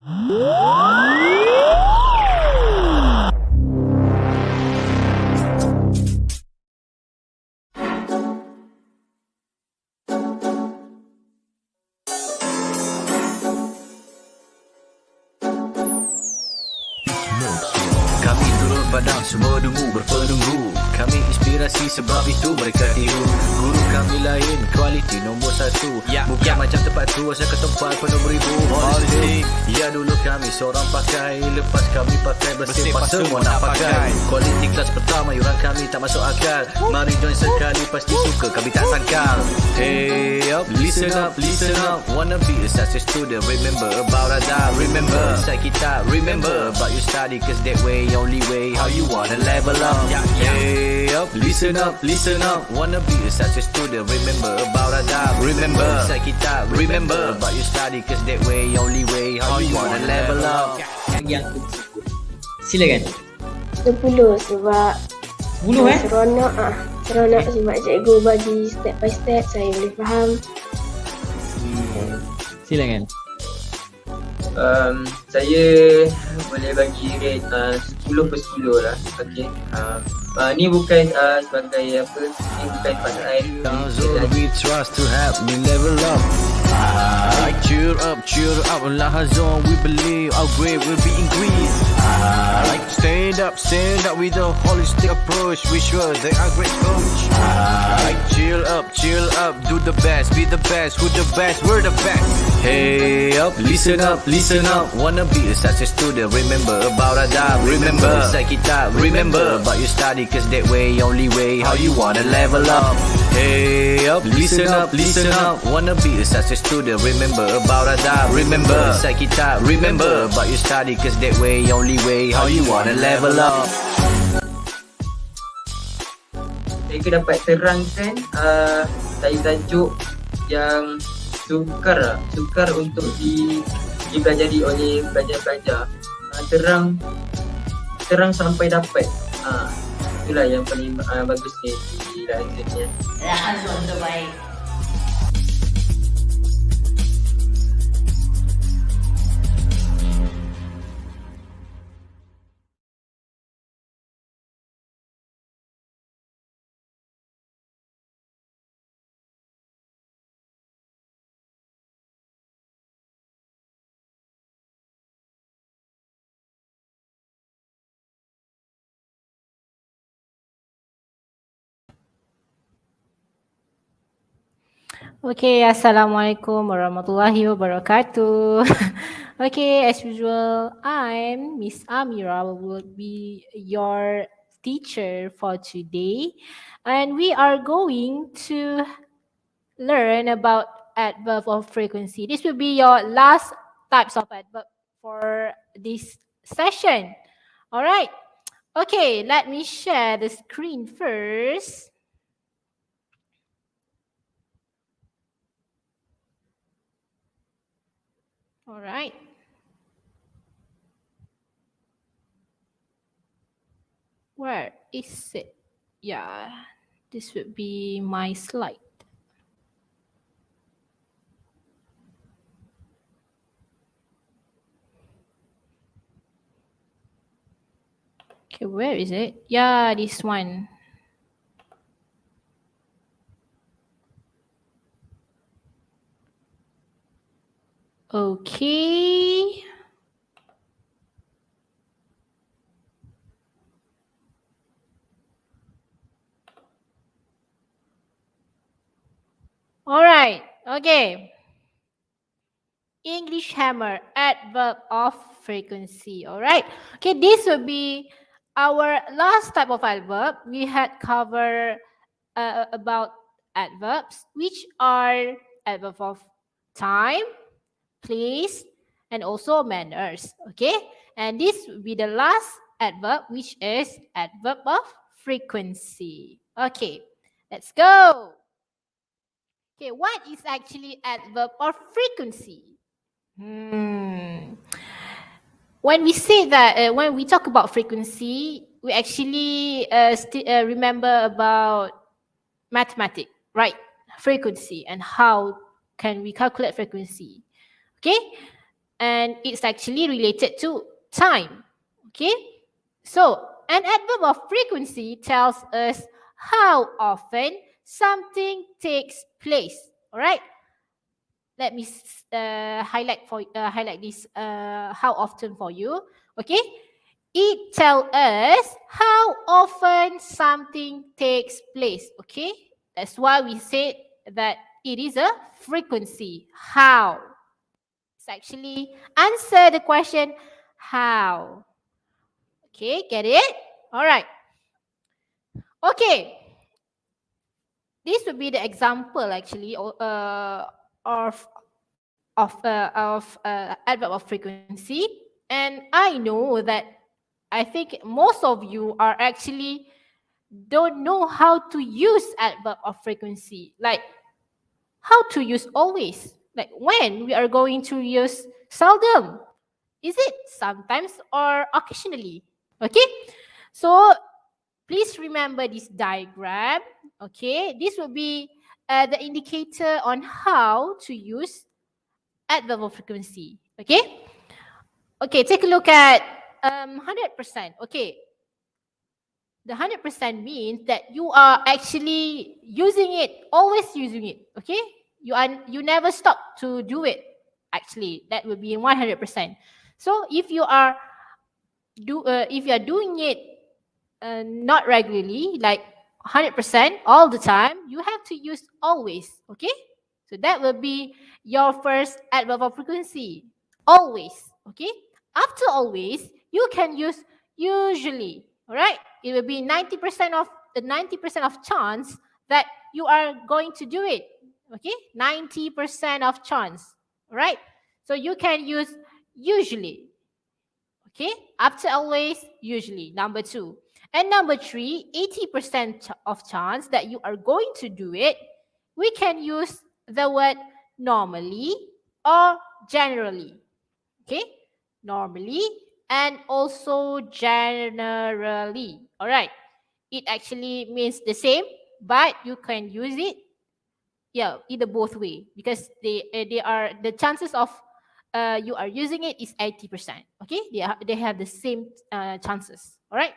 Kami turun padang, semua dungu berpenunggu. Kami inspirasi sebab itu mereka tiru. Guru kami lain, kualiti nombor 1. Bukan macam tempat tu, asal ke tempat penuh beribu politik. Ya dulu kami seorang pakai, lepas kami pakai bersepah semua nak pakai. Kualiti kelas pertama, yuran kami tak masuk akal. Mari join sekali, pasti suka kami tak sangkal. Hey up, listen up, listen up. Wanna be a success student, remember about adab. Remember, inside kita, remember about your study, cause that way, only way, how you wanna level up. Hey up, listen up, listen up. Wanna be a success student, remember about adab. Remember, inside kita, remember about your study, cause that way, only way, how you wanna level up. Yang silakan. 10 sebab 10 seronok sebab cikgu bagi step by step, saya boleh faham. Silakan. Saya boleh bagi rate 10/10 lah. Okay. Ni bukan sebagai apa, ni bukan pakai We trust to help me level up. Cheer up, Lahazon, we believe our grade will be increased. Stand up with a holistic approach. We sure they are great coach. Chill up, do the best, be the best, who the best, we're the best. Hey up, listen up. Wanna be a success student, remember about adab. Remember, inside kita, remember about your study, cause that way, only way, how you wanna level up. Hey up, listen up. Wanna be a success student, remember about adab. Remember, inside kita, remember about your study, cause that way, only way, how you wanna level up. Mereka dapat terangkan tajuk yang sukar untuk dipelajari oleh pelajar-pelajar. Terang sampai dapat. Itulah yang paling bagus di dalam ni. Lahazon terbaik. Okay, Assalamualaikum warahmatullahi wabarakatuh. Okay, as usual, I'm Miss Amira, will be your teacher for today. And we are going to learn about adverb of frequency. This will be your last types of adverb for this session. All right. Okay, let me share the screen first. All right. Where is it? Yeah, this would be my slide. Okay, where is it? Yeah, this one. Okay. All right. Okay. English hammer, adverb of frequency. All right. Okay, this will be our last type of adverb. We had covered about adverbs, which are adverb of time, place, and also manners. Okay, and this will be the last adverb, which is adverb of frequency. Okay, let's go. Okay, what is actually adverb of frequency? When we say that, when we talk about frequency, we actually remember about mathematics, right? Frequency and how can we calculate frequency. Okay, and it's actually related to time. Okay, so an adverb of frequency tells us how often something takes place. All right, let me highlight this how often for you. Okay, it tells us how often something takes place. Okay, that's why we said that it is a frequency. How? It's actually answer the question how. Okay, get it? All right. Okay, this would be the example actually of adverb of frequency, and I know that I think most of you are actually don't know how to use adverb of frequency, like how to use always, like when we are going to use seldom. Is it sometimes or occasionally? Okay, so please remember this diagram. Okay, this will be the indicator on how to use adverb of frequency. Okay, okay, take a look at 100%. Okay, the 100% means that you are actually using it, always using it. Okay, you never stop to do it. Actually, that will be 100%. So if you are doing it not regularly, like 100% all the time, you have to use always. Okay, so that will be your first adverb of frequency, always. Okay, after always, you can use usually. All right, it will be 90% of the 90% of chance that you are going to do it. Okay, 90% of chance. All right, so you can use usually. Okay, after always, usually, number 2. And number 3, 80% of chance that you are going to do it, we can use the word normally or generally. Okay, normally and also generally. All right, it actually means the same, but you can use it, yeah, either both way, because they are the chances of you are using it is 80%. Okay, they have the same chances. All right,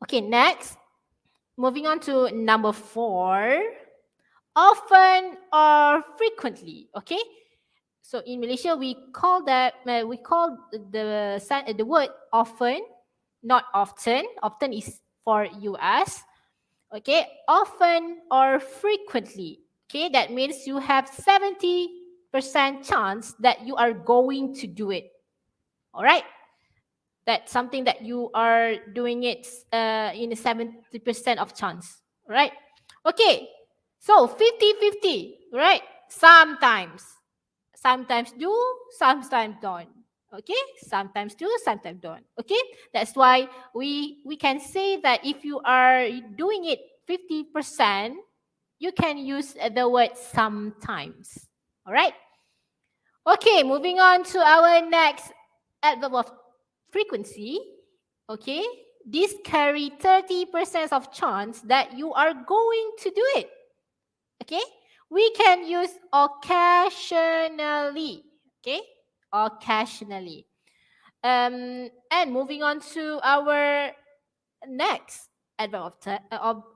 okay, next, moving on to number 4, often or frequently. Okay, so in Malaysia we call that the word often, not often. Often is for US. Okay, often or frequently. Okay, that means you have 70% chance that you are going to do it. All right, that's something that you are doing it in a 70% of chance. All right, okay, so 50-50. Right, sometimes do, sometimes don't. Okay, sometimes do, sometimes don't. Okay, that's why we can say that if you are doing it 50%, you can use the word sometimes. All right, okay, moving on to our next adverb of frequency. Okay, this carry 30% of chance that you are going to do it. Okay, we can use occasionally. Okay, occasionally. And moving on to our next adverb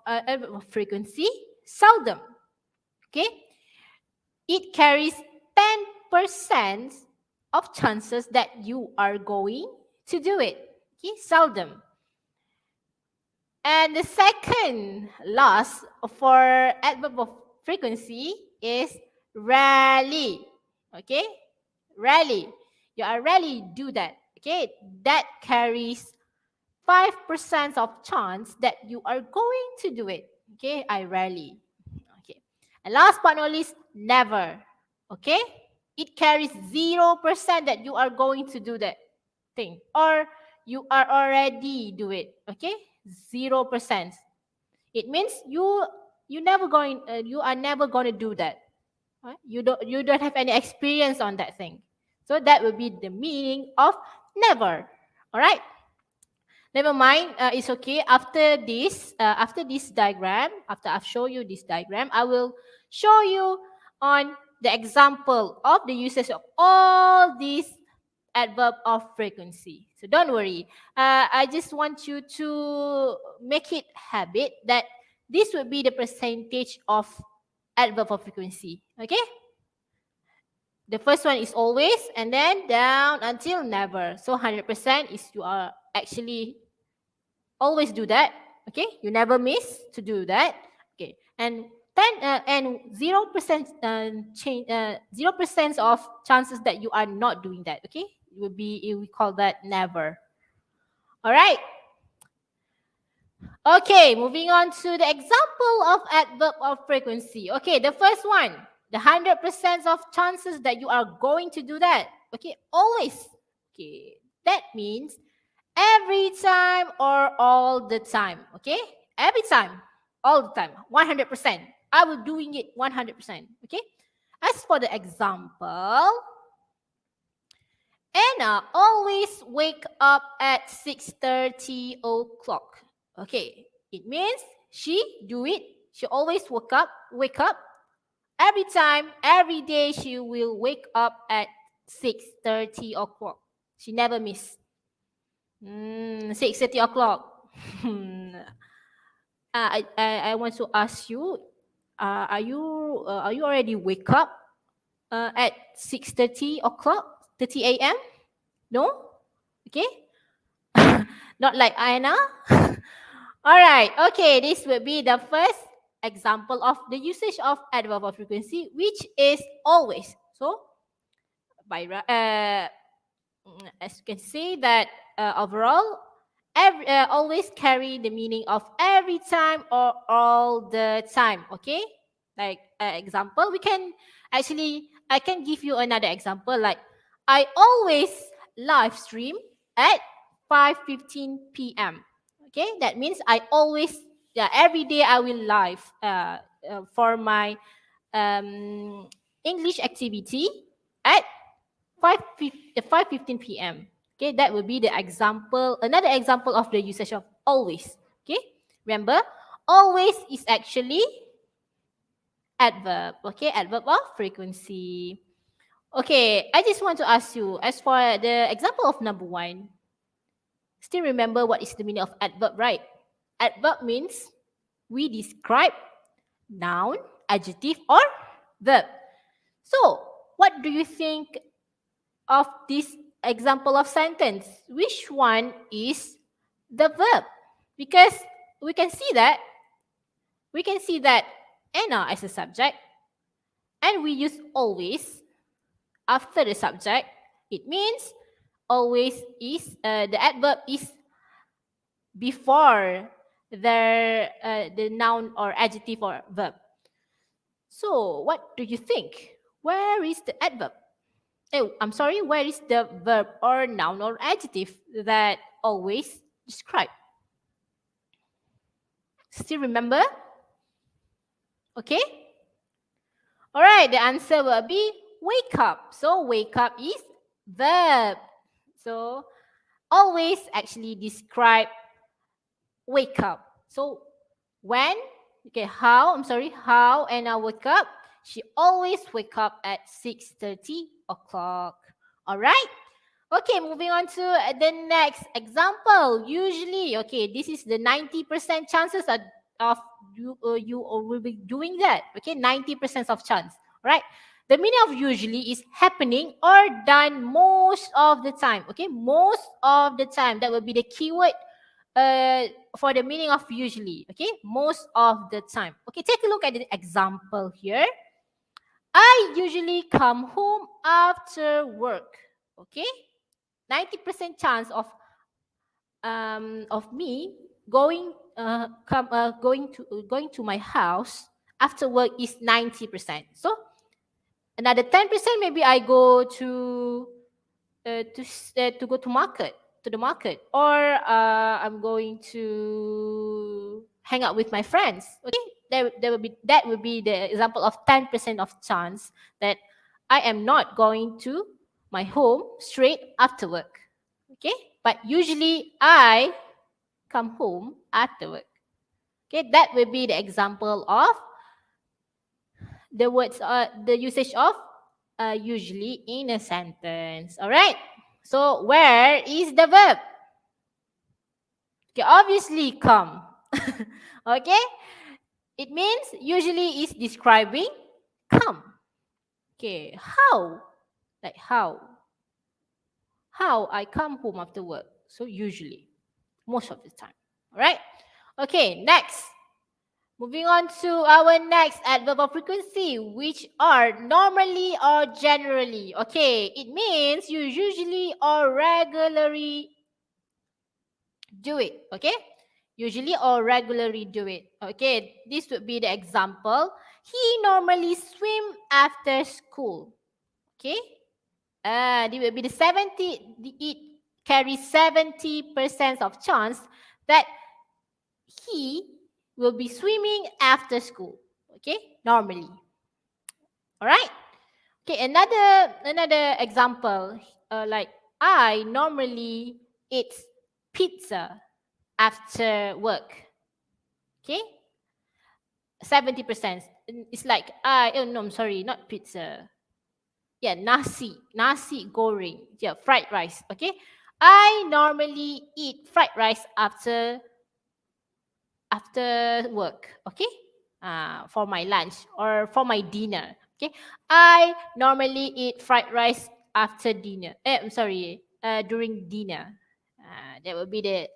adverb of frequency, seldom. Okay, it carries 10% of chances that you are going to do it. Okay, seldom. And the second last for adverb of frequency is rarely. Okay, rarely. You are rarely do that. Okay, that carries 5% of chance that you are going to do it. Okay, I rarely. Okay, and last but not least, never. Okay, it carries 0% that you are going to do that thing, or you are already do it. Okay, 0%. It means you never going you are never going to do that. Right? You don't have any experience on that thing. So that will be the meaning of never. All right. Never mind. It's okay. After this diagram, after I've shown you this diagram, I will show you on the example of the usage of all these adverb of frequency. So don't worry. I just want you to make it habit that this would be the percentage of adverb of frequency. Okay? The first one is always, and then down until never. So 100% is you are actually always do that. Okay? You never miss to do that. Okay. And 0% change 0% of chances that you are not doing that. Okay? We call that never. All right. Okay, moving on to the example of adverb of frequency. Okay, the first one, the 100% of chances that you are going to do that. Okay, always. Okay, that means every time or all the time. Okay, every time, all the time, 100%. I will doing it 100%. Okay, as for the example, Anna always wake up at 6:30 o'clock. Okay, it means she do it. She always wake up. Every time, every day she will wake up at 6:30 o'clock. She never miss. 6:30 o'clock. I want to ask you, are you already wake up at 6:30 o'clock, 30 a.m.? No? Okay. Not like Aina. All right. Okay. This will be the first example of the usage of adverb of frequency, which is always. So, as you can see that overall, always carry the meaning of every time or all the time. Okay. Like example, I can give you another example. Like I always live stream at 5:15 p.m. Okay, that means I always, every day I will live for my English activity at 5:15 p.m. Okay, that will be the example, another example of the usage of always. Okay, remember, always is actually adverb. Okay, adverb of frequency. Okay, I just want to ask you, as for the example of number 1, still remember what is the meaning of adverb, right? Adverb means we describe noun, adjective, or verb. So, what do you think of this example of sentence? Which one is the verb? Because we can see that Anna as a subject, and we use always after the subject. It means always is the adverb is before the noun or adjective or verb. So what do you think? Where is the adverb? Oh, I'm sorry, where is the verb or noun or adjective that always describe? Still remember? Okay? All right, the answer will be wake up. So wake up is verb. So always actually describe wake up. So when, how Anna wake up? She always wake up at 6:30 o'clock. All right? Okay, moving on to the next example. Usually, okay, this is the 90% chances of you will be doing that. Okay, 90% of chance. All right? The meaning of usually is happening or done most of the time. Okay, most of the time. That will be the keyword for the meaning of usually. Okay, most of the time. Okay, take a look at the example here. I usually come home after work. Okay, 90% chance of me going to my house after work is 90%. So another 10% maybe I go to go to the market, or I'm going to hang out with my friends. Okay, that will be the example of 10% of chance that I am not going to my home straight after work. Okay, but usually I come home after work. Okay, that will be the example of the words, the usage of usually in a sentence. All right. So where is the verb? Okay, obviously come. Okay. It means usually is describing come. Okay, how? Like how? How I come home after work. So usually, most of the time. All right. Okay, next. Moving on to our next adverb of frequency, which are normally or generally. Okay, it means you usually or regularly do it. Okay, usually or regularly do it. Okay, this would be the example. He normally swim after school. Okay, it will be it carries 70% of chance that he will be swimming after school. Okay, normally. All right. Okay, another example, like I normally eat pizza after work. Okay, 70%. It's like oh no, I'm sorry, not pizza. Yeah, nasi goreng. Yeah, fried rice. Okay, I normally eat fried rice after work. Okay, for my lunch or for my dinner. Okay, I normally eat fried rice after dinner. I'm sorry, during dinner. That would be the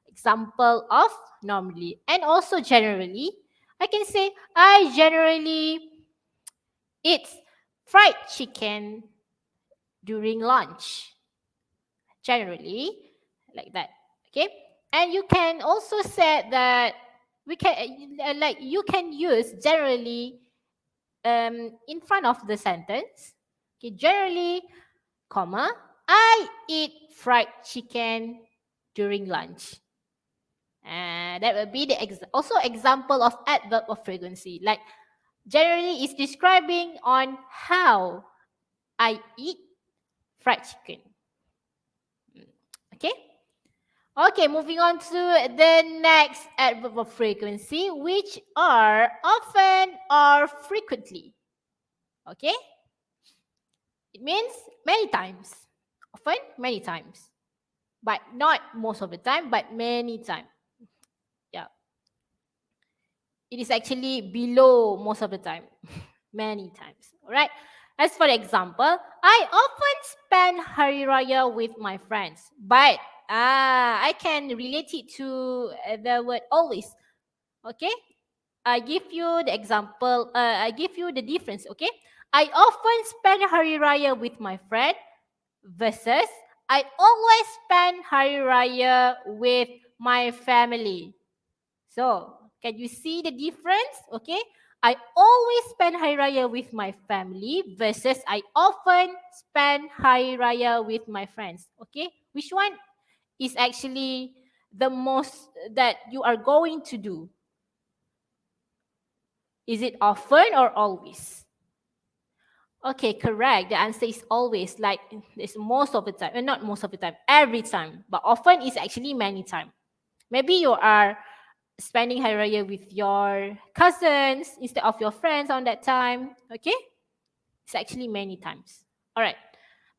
example of normally. And also generally, I can say I generally eat fried chicken during lunch. Generally, like that. Okay, and you can also say that we can like you can use generally in front of the sentence. Okay, generally, comma, I eat fried chicken during lunch. And that will be the also example of adverb of frequency. Like generally is describing on how I eat fried chicken. Okay. Okay, moving on to the next adverb of frequency, which are often or frequently. Okay? It means many times. Often, many times. But not most of the time, but many times. Yeah. It is actually below most of the time. Many times. Alright? As for example, I often spend Hari Raya with my friends. But I can relate it to the word always. Okay? I give you the example. I give you the difference. Okay? I often spend Hari Raya with my friend versus I always spend Hari Raya with my family. So, can you see the difference? Okay? I always spend Hari Raya with my family versus I often spend Hari Raya with my friends. Okay? Which one is actually the most that you are going to do? Is it often or always? Okay, correct. The answer is always, like it's most of the time. Not most of the time, every time. But often is actually many times. Maybe you are spending Hari Raya with your cousins instead of your friends on that time. Okay? It's actually many times. All right.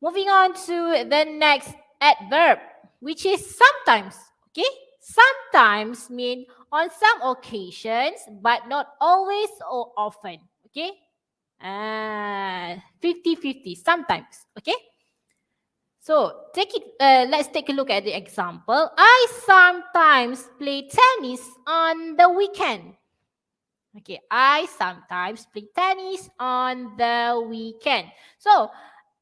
Moving on to the next adverb, which is sometimes. Okay? Sometimes mean on some occasions, but not always or often. Okay? 50-50, sometimes. Okay? So let's take a look at the example. I sometimes play tennis on the weekend. Okay, I sometimes play tennis on the weekend. So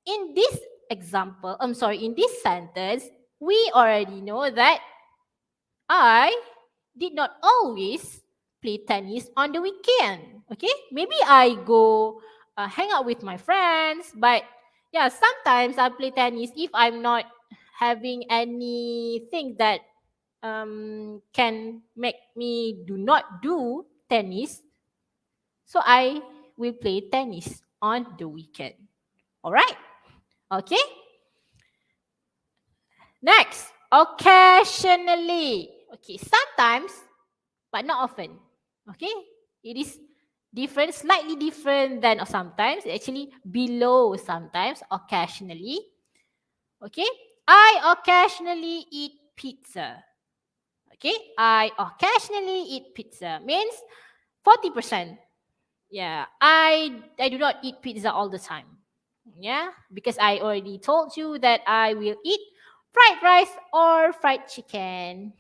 in this example, in this sentence, we already know that I did not always play tennis on the weekend. Okay, maybe I go hang out with my friends, but yeah, sometimes I play tennis if I'm not having anything that can make me do not do tennis. So I will play tennis on the weekend. All right. Okay. Next, occasionally. Okay, sometimes, but not often. Okay, it is different, slightly different than or sometimes, actually below sometimes, occasionally. Okay, I occasionally eat pizza. Okay, I occasionally eat pizza means 40%. Yeah, I do not eat pizza all the time. Yeah, because I already told you that I will eat fried rice or fried chicken.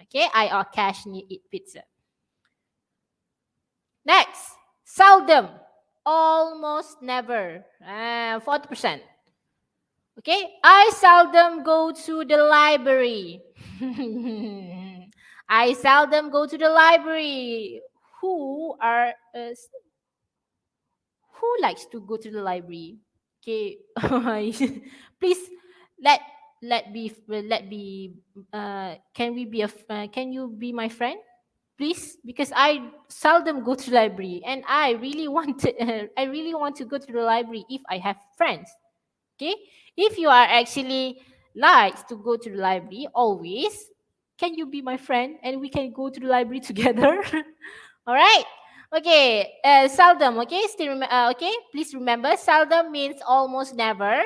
Okay, I occasionally eat pizza. Next, seldom, almost never, 40%. Okay, I seldom go to the library. I seldom go to the library. Who are who likes to go to the library? Okay, please let let be. Can we be a? Can you be my friend, please? Because I seldom go to the library, and I really want to. I really want to go to the library if I have friends. Okay, if you are actually likes to go to the library always, can you be my friend and we can go to the library together? All right. Okay, seldom. Okay, okay. Please remember, seldom means almost never.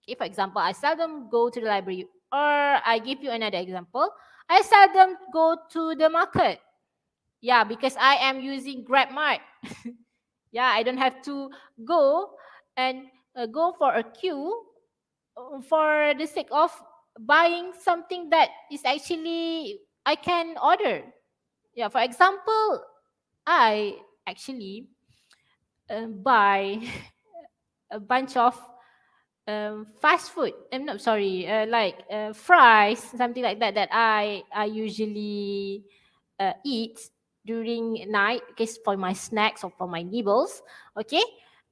Okay, for example, I seldom go to the library. Or I give you another example. I seldom go to the market. Yeah, because I am using GrabMart. Yeah, I don't have to go and go for a queue for the sake of buying something that is actually I can order. Yeah, for example, I actually buy a bunch of fast food. I'm not sorry, like fries, something like that that I usually eat during night, okay, for my snacks or for my nibbles. Okay,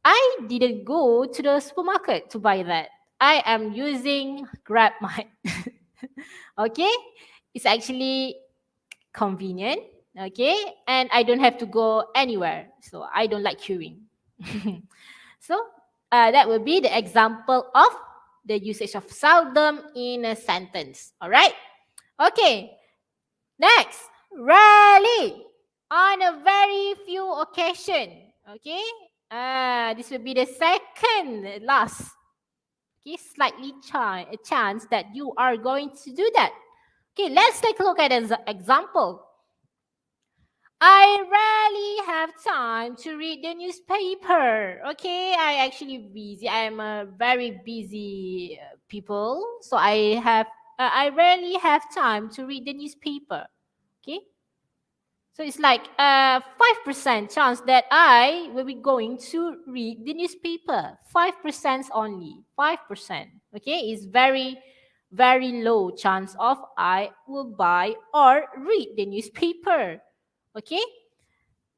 I didn't go to the supermarket to buy that. I am using GrabMart. Okay, it's actually convenient. Okay, and I don't have to go anywhere, so I don't like queuing. So that will be the example of the usage of seldom in a sentence. All right. Okay. Next, rarely, on a very few occasion. Okay. This will be the second last. Okay, slightly a chance that you are going to do that. Okay, let's take a look at an example. I rarely have time to read the newspaper. Okay, I actually busy. I am a very busy people, so I rarely have time to read the newspaper. Okay, so it's like 5% chance that I will be going to read the newspaper. 5% only. 5%. Okay, it's very low chance of I will buy or read the newspaper. Okay,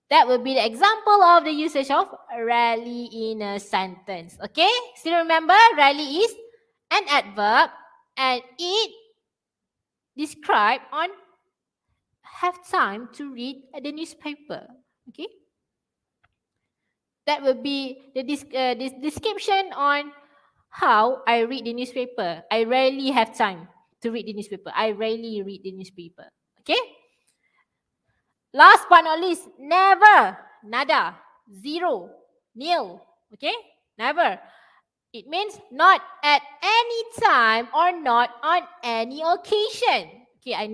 that will be the example of the usage of rarely in a sentence. Okay, still remember rarely is an adverb and it describe on have time to read the newspaper. Okay, that will be the this description on how I read the newspaper. I rarely have time to read the newspaper. I rarely read the newspaper. Okay. Last but not least, never, nada, zero, nil. Okay, never. It means not at any time or not on any occasion. Okay, I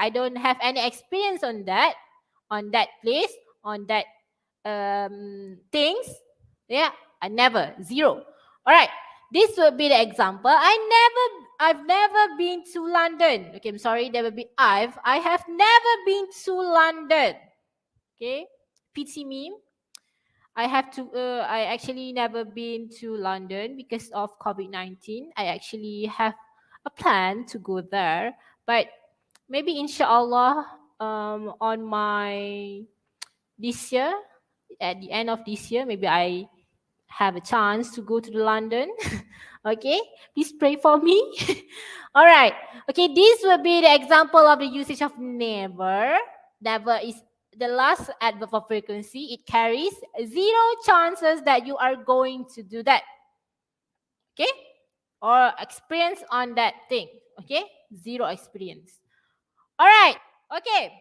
don't have any experience on that place, on that things. Yeah, I never, zero. All right, this will be the example. I've never been to London. Okay, I'm sorry, there will be I have never been to London. Okay, pity me. I actually never been to London because of COVID-19. I actually have a plan to go there, but maybe inshallah on my this year, at the end of this year, maybe I have a chance to go to the London. Okay, please pray for me. All right. Okay, this will be the example of the usage of never. Never is the last adverb of frequency. It carries zero chances that you are going to do that. Okay, or experience on that thing. Okay, zero experience. All right. Okay,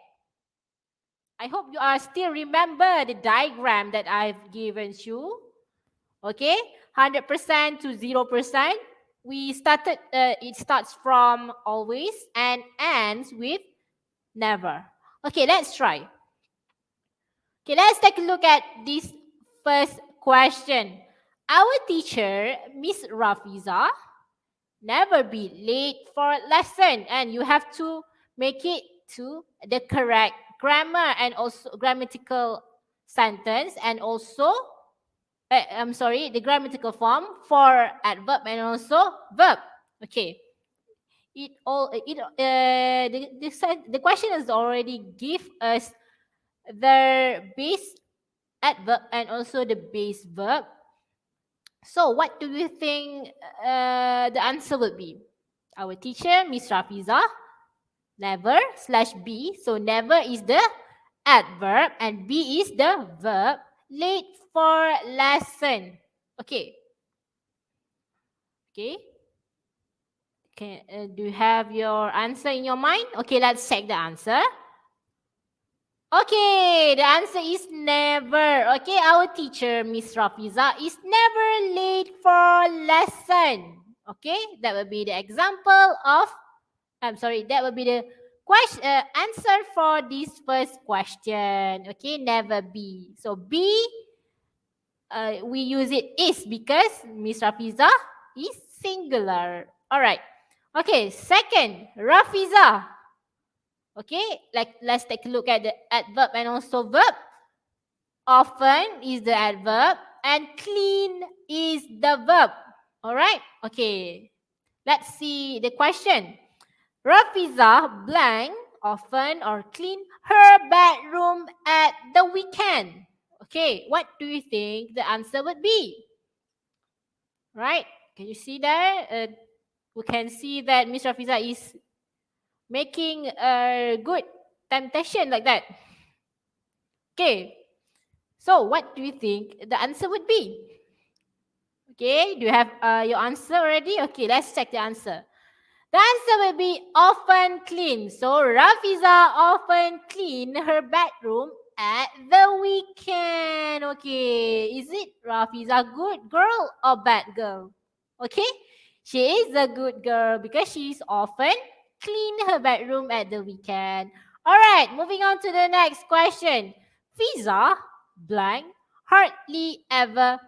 I hope you are still remember the diagram that I've given you. Okay, 100% to 0%. We started, it starts from always and ends with never. Okay, let's try. Okay, let's take a look at this first question. Our teacher, Miss Rafiza, never be late for lesson, and you have to make it to the correct grammar and also grammatical sentence, and also the grammatical form for adverb and also verb. Okay, the question has already give us the base adverb and also the base verb. So what do you think the answer would be? Our teacher, Miss Rafiza, never /B. So never is the adverb and be is the verb. Late for lesson. Okay. Okay. Do you have your answer in your mind? Okay, let's check the answer. Okay, the answer is never. Okay, our teacher, Miss Rafiza, is never late for lesson. Okay, that will be the example of, that will be the question answer for this first question. Okay, never be. So be, we use it is because Miss Rafiza is singular. All right. Okay, second, Rafiza. Okay, let's take a look at the adverb and also verb. Often is the adverb and clean is the verb. All right. Okay, let's see the question. Rafiza blank often or clean her bedroom at the weekend. Okay, what do you think the answer would be? Right? Can you see there? We can see that Miss Rafiza is making a good temptation like that. Okay. So what do you think the answer would be? Okay, do you have your answer already? Okay, let's check the answer. The answer will be often clean. So Rafiza often clean her bedroom at the weekend. Okay, is it Rafiza good girl or bad girl? Okay, she is a good girl because she is often clean her bedroom at the weekend. All right, moving on to the next question. Fiza blank hardly ever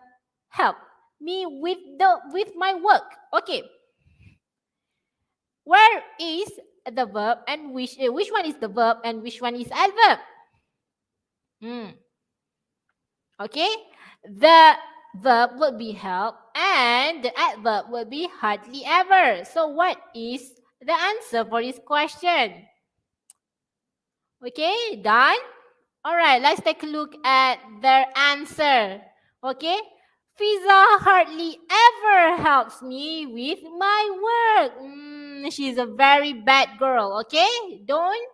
help me with my work. Okay, where is the verb and which one is the verb and which one is adverb? Okay, the verb will be help and the adverb will be hardly ever. So what is the answer for this question? Okay, done? All right, let's take a look at their answer. Okay, Fiza hardly ever helps me with my work. She's a very bad girl. Okay, don't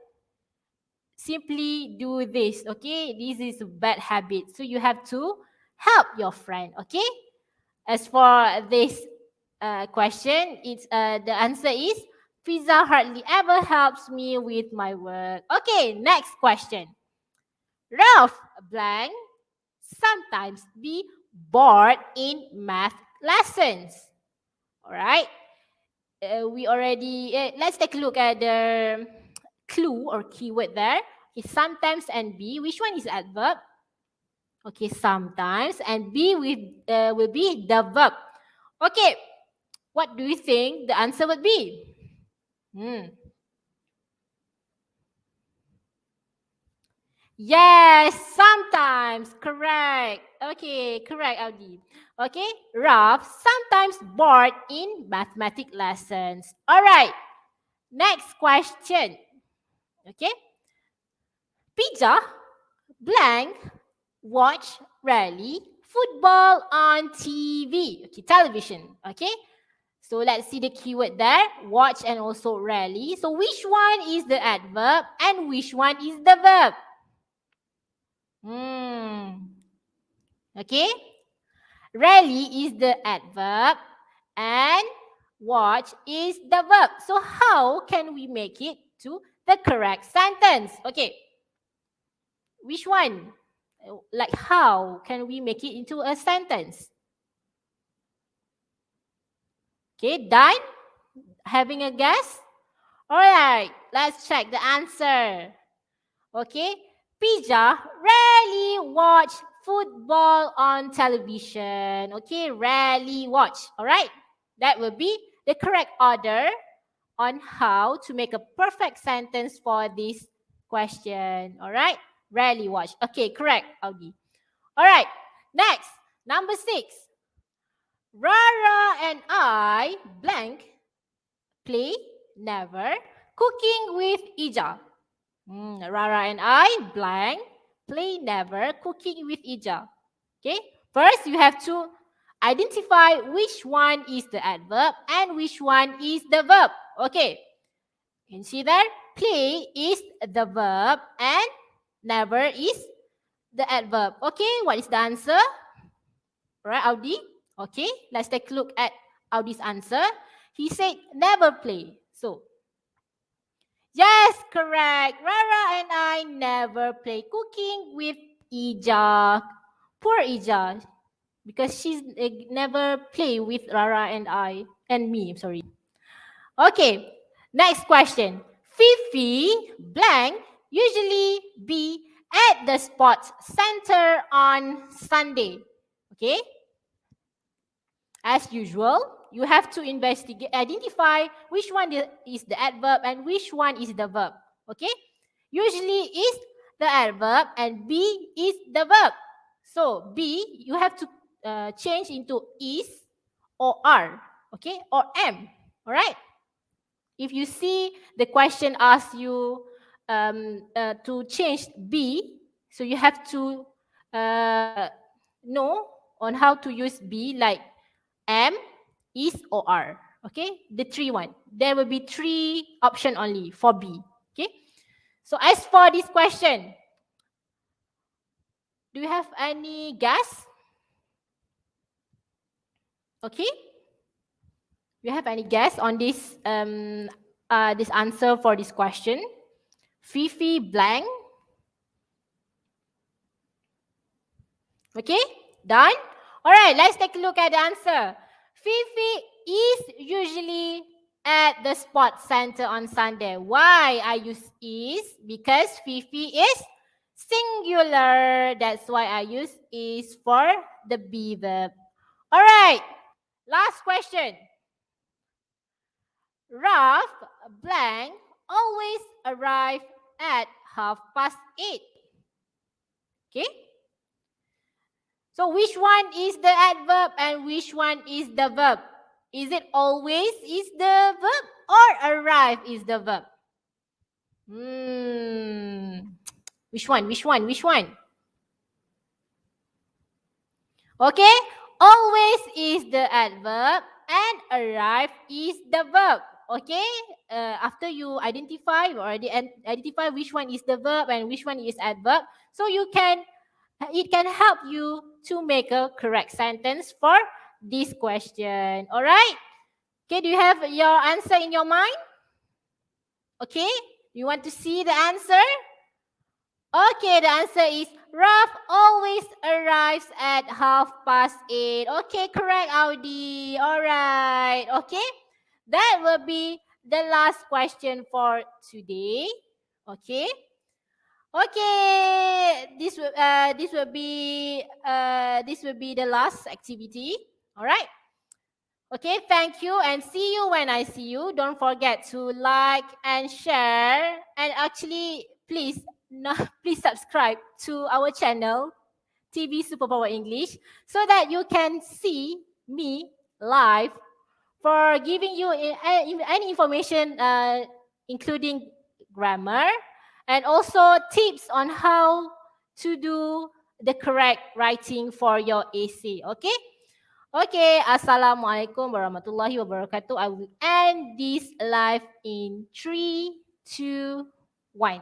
simply do this. Okay, this is a bad habit. So you have to help your friend. Okay, as for this question, it's the answer is Fiza hardly ever helps me with my work. Okay, next question. Ralph blank sometimes be bored in math lessons. All right. We already, let's take a look at the clue or keyword there. Okay, sometimes and be. Which one is adverb? Okay, sometimes and be will be the verb. Okay, what do you think the answer would be? Yes, sometimes. Correct. Okay, correct, Audi. Okay, Ralph sometimes bored in mathematics lessons. All right, next question. Okay, Pizza blank watch rarely football on TV. Okay, television. Okay, so let's see the keyword there. Watch and also rarely. So which one is the adverb and which one is the verb? Okay, rarely is the adverb and watch is the verb. So how can we make it to the correct sentence? Okay, Which one? Like how can we make it into a sentence? Okay, done? Having a guess? Alright, let's check the answer. Okay, Pija rarely watch football on television. Okay, rarely watch. Alright, that will be the correct order on how to make a perfect sentence for this question. Alright, rarely watch. Okay, correct, Audi. Alright, next, number 6. Rara and I blank play never cooking with Ija. Rara and I blank play never cooking with Ija. Okay, first you have to identify which one is the adverb and which one is the verb. Okay, you can see that play is the verb and never is the adverb. Okay, what is the answer? Right, Audi? Okay, let's take a look at Audi's answer. He said never play. So, yes, correct. Rara and I never play cooking with Ija. Poor Ija. Because she's never play with Rara and I. And me, sorry. Okay, next question. Fifi blank usually be at the sports center on Sunday. Okay? As usual, you have to identify which one is the adverb and which one is the verb. Okay? Usually is the adverb and be is the verb. So be, you have to change into is or are. Okay? Or am. Alright? If you see the question asks you to change be, so you have to know on how to use be, like am, is, or are. Okay, the 3 one. There will be 3 option only for B. Okay, so as for this question, do you have any guess? Okay, do you have any guess on this this answer for this question? Fifi blank. Okay, done. All right, let's take a look at the answer. Fifi is usually at the sports center on Sunday. Why I use is? Because Fifi is singular. That's why I use is for the be verb. All right, last question. Ralph blank always arrive at 8:30. Okay. So which one is the adverb and which one is the verb? Is it always is the verb or arrive is the verb? Which one? Which one? Which one? Okay, always is the adverb and arrive is the verb. Okay, after you identify, you already identify which one is the verb and which one is adverb. So it can help you to make a correct sentence for this question. All right? Okay, do you have your answer in your mind? Okay, you want to see the answer? Okay, the answer is Ralph always arrives at 8:30. Okay, correct, Audi. All right. Okay, that will be the last question for today. Okay. Okay, this will be the last activity. All right. Okay, thank you and see you when I see you. Don't forget to like and share, and actually please subscribe to our channel TV Superpower English so that you can see me live for giving you any information including grammar and also tips on how to do the correct writing for your essay. Okay? Okay, Assalamualaikum warahmatullahi wabarakatuh. I will end this live in 3, 2, 1.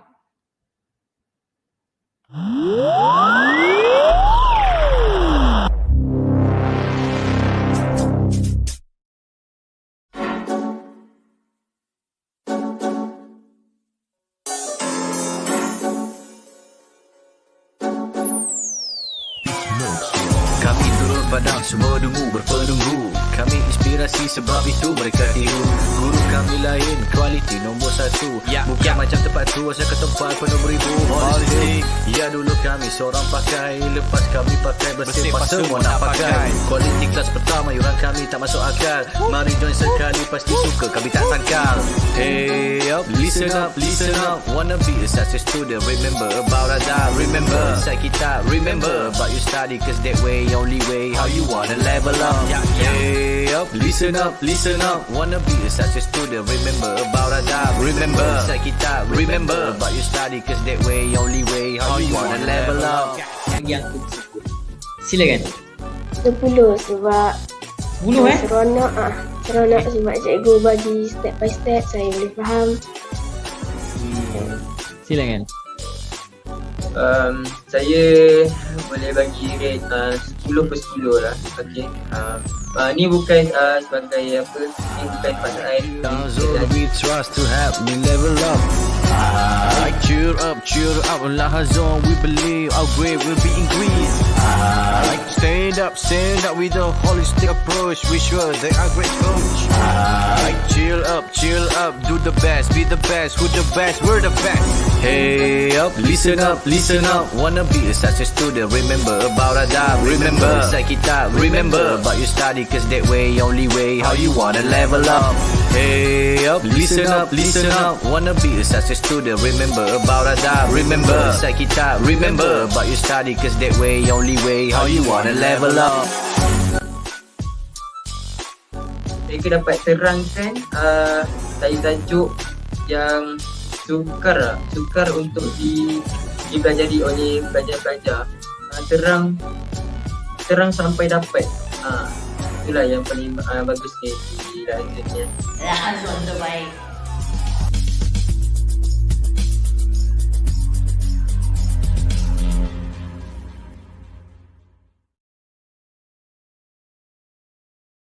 semua dungu berpenunggu. Kami inspirasi sebab itu mereka tiru. Guru kami lain, kualiti nombor 1. Bukan macam tempat tu, asal ke tempat penuh beribu politik. Ya dulu kami seorang pakai, lepas kami pakai bersih pas semua nak pakai. Kualiti kelas pertama, yuran kami tak masuk akal. Mari join sekali, pasti suka kami tak sangkal. Hey up, listen up, listen up. Wanna be a success student, remember about adab. Remember, inside kita, remember about you study, cause that way, only way, how you wanna level up. Hey up, listen up, listen up. Wanna be a success student, remember about adab. Remember, inside kita, remember about you study, cause that way, only way, how you wanna level up. Yang aku sebut. Silakan. 10 sebab 10 seronok seronok sebab cikgu bagi step by step, saya boleh faham. Silakan. Saya boleh bagi rate 10/10 lah. Okay. Ni bukan sebagai apa, ni bukan pasal All we trust to help me level up. Cheer up, Lahazon, we believe our grade will be increased. Stand up with a holistic approach. We sure they are great coach. Chill up, do the best, be the best, who the best, we're the best. Hey up, listen up, wanna be a success student, remember about adab. Remember, inside kita, remember about your study, cause that way, only way, how you wanna level up. Hey up, listen up, wanna be a success student, remember about adab. Remember, inside kita, remember about your study, cause that way, only way, how you wanna level up. Saya dapat terangkan tajuk yang sukar untuk dipelajari oleh pelajar-pelajar. Terang sampai dapat. Itulah yang paling bagus ni di lanjutnya. Lahazon terbaik.